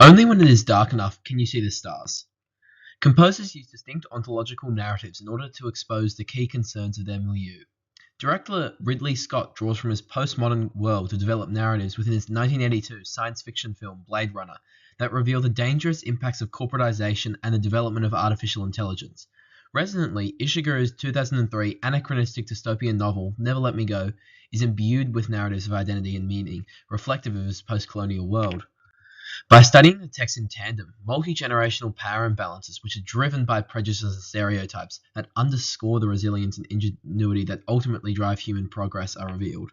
Only when it is dark enough can you see the stars. Composers use distinct ontological narratives in order to expose the key concerns of their milieu. Director Ridley Scott draws from his postmodern world to develop narratives within his 1982 science fiction film Blade Runner that reveal the dangerous impacts of corporatization and the development of artificial intelligence. Resonantly, Ishiguro's 2003 anachronistic dystopian novel Never Let Me Go is imbued with narratives of identity and meaning reflective of his post-colonial world. By studying the text in tandem, multi-generational power imbalances which are driven by prejudices and stereotypes that underscore the resilience and ingenuity that ultimately drive human progress are revealed.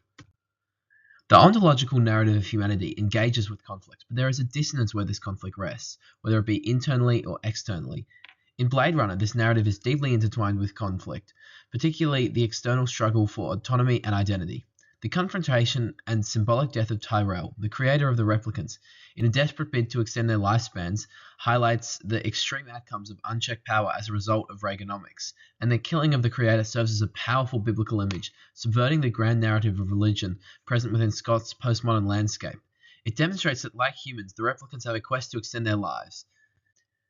The ontological narrative of humanity engages with conflict, but there is a dissonance where this conflict rests, whether it be internally or externally. In Blade Runner, this narrative is deeply intertwined with conflict, particularly the external struggle for autonomy and identity. The confrontation and symbolic death of Tyrell, the creator of the replicants, in a desperate bid to extend their lifespans, highlights the extreme outcomes of unchecked power as a result of Reaganomics, and the killing of the creator serves as a powerful biblical image, subverting the grand narrative of religion present within Scott's postmodern landscape. It demonstrates that, like humans, the replicants have a quest to extend their lives.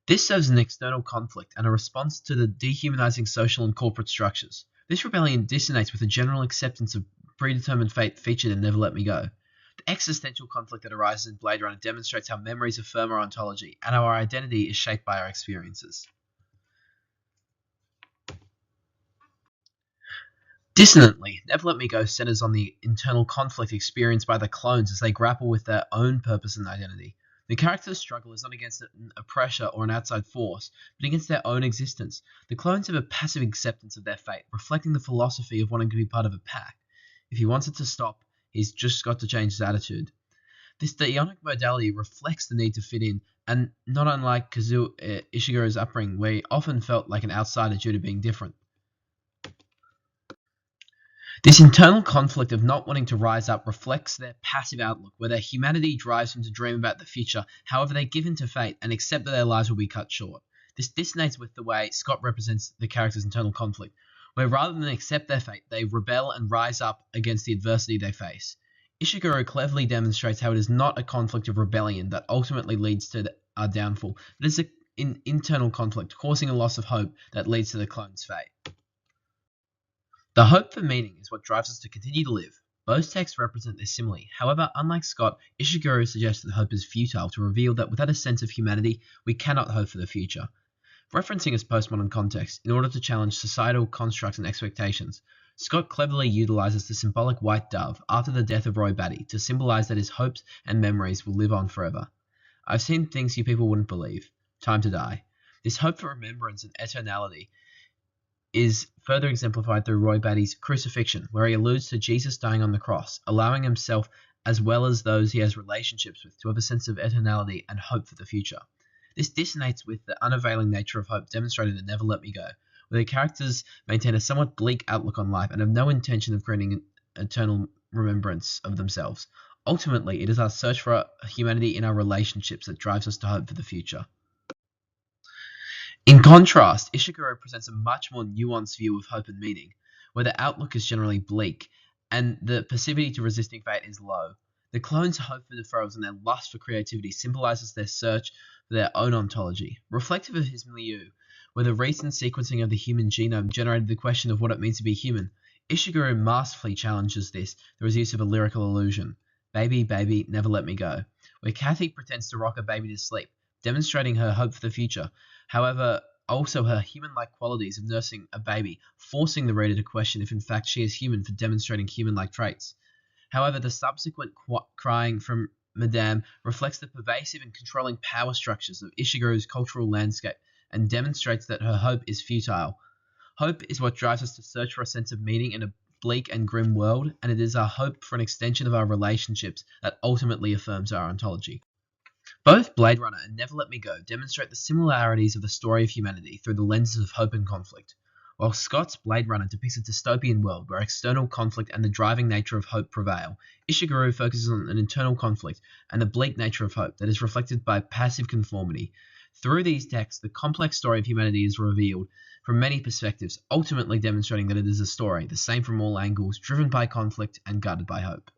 This serves as an external conflict and a response to the dehumanizing social and corporate structures. This rebellion dissonates with the general acceptance of predetermined fate featured in Never Let Me Go. The existential conflict that arises in Blade Runner demonstrates how memories affirm our ontology and how our identity is shaped by our experiences. Dissonantly, Never Let Me Go centers on the internal conflict experienced by the clones as they grapple with their own purpose and identity. The character's struggle is not against a pressure or an outside force, but against their own existence. The clones have a passive acceptance of their fate, reflecting the philosophy of wanting to be part of a pack. If he wants it to stop, he's just got to change his attitude. This deionic modality reflects the need to fit in, and not unlike Ishiguro's upbringing, where he often felt like an outsider due to being different. This internal conflict of not wanting to rise up reflects their passive outlook, where their humanity drives them to dream about the future. However, they give in to fate and accept that their lives will be cut short. This dissonates with the way Scott represents the character's internal conflict, where rather than accept their fate, they rebel and rise up against the adversity they face. Ishiguro cleverly demonstrates how it is not a conflict of rebellion that ultimately leads to our downfall, but is an internal conflict causing a loss of hope that leads to the clone's fate. The hope for meaning is what drives us to continue to live. Both texts represent this simile. However, unlike Scott, Ishiguro suggests that hope is futile to reveal that without a sense of humanity, we cannot hope for the future. Referencing his postmodern context, in order to challenge societal constructs and expectations, Scott cleverly utilizes the symbolic white dove after the death of Roy Batty to symbolize that his hopes and memories will live on forever. I've seen things you people wouldn't believe. Time to die. This hope for remembrance and eternality is further exemplified through Roy Batty's crucifixion, where he alludes to Jesus dying on the cross, allowing himself as well as those he has relationships with to have a sense of eternality and hope for the future. This dissonates with the unavailing nature of hope demonstrated in Never Let Me Go, where the characters maintain a somewhat bleak outlook on life and have no intention of creating an eternal remembrance of themselves. Ultimately, it is our search for humanity in our relationships that drives us to hope for the future. In contrast, Ishiguro presents a much more nuanced view of hope and meaning, where the outlook is generally bleak, and the passivity to resisting fate is low. The clones' hope for deferrals and their lust for creativity symbolizes their search for their own ontology, reflective of his milieu, where the recent sequencing of the human genome generated the question of what it means to be human. Ishiguro masterfully challenges this through his use of a lyrical allusion, "Baby, baby, never let me go," where Kathy pretends to rock a baby to sleep, demonstrating her hope for the future. However, also her human-like qualities of nursing a baby, forcing the reader to question if in fact she is human for demonstrating human-like traits. However, the subsequent crying from Madame reflects the pervasive and controlling power structures of Ishiguro's cultural landscape and demonstrates that her hope is futile. Hope is what drives us to search for a sense of meaning in a bleak and grim world, and it is our hope for an extension of our relationships that ultimately affirms our ontology. Both Blade Runner and Never Let Me Go demonstrate the similarities of the story of humanity through the lenses of hope and conflict. While Scott's Blade Runner depicts a dystopian world where external conflict and the driving nature of hope prevail, Ishiguro focuses on an internal conflict and the bleak nature of hope that is reflected by passive conformity. Through these texts, the complex story of humanity is revealed from many perspectives, ultimately demonstrating that it is a story, the same from all angles, driven by conflict and guided by hope.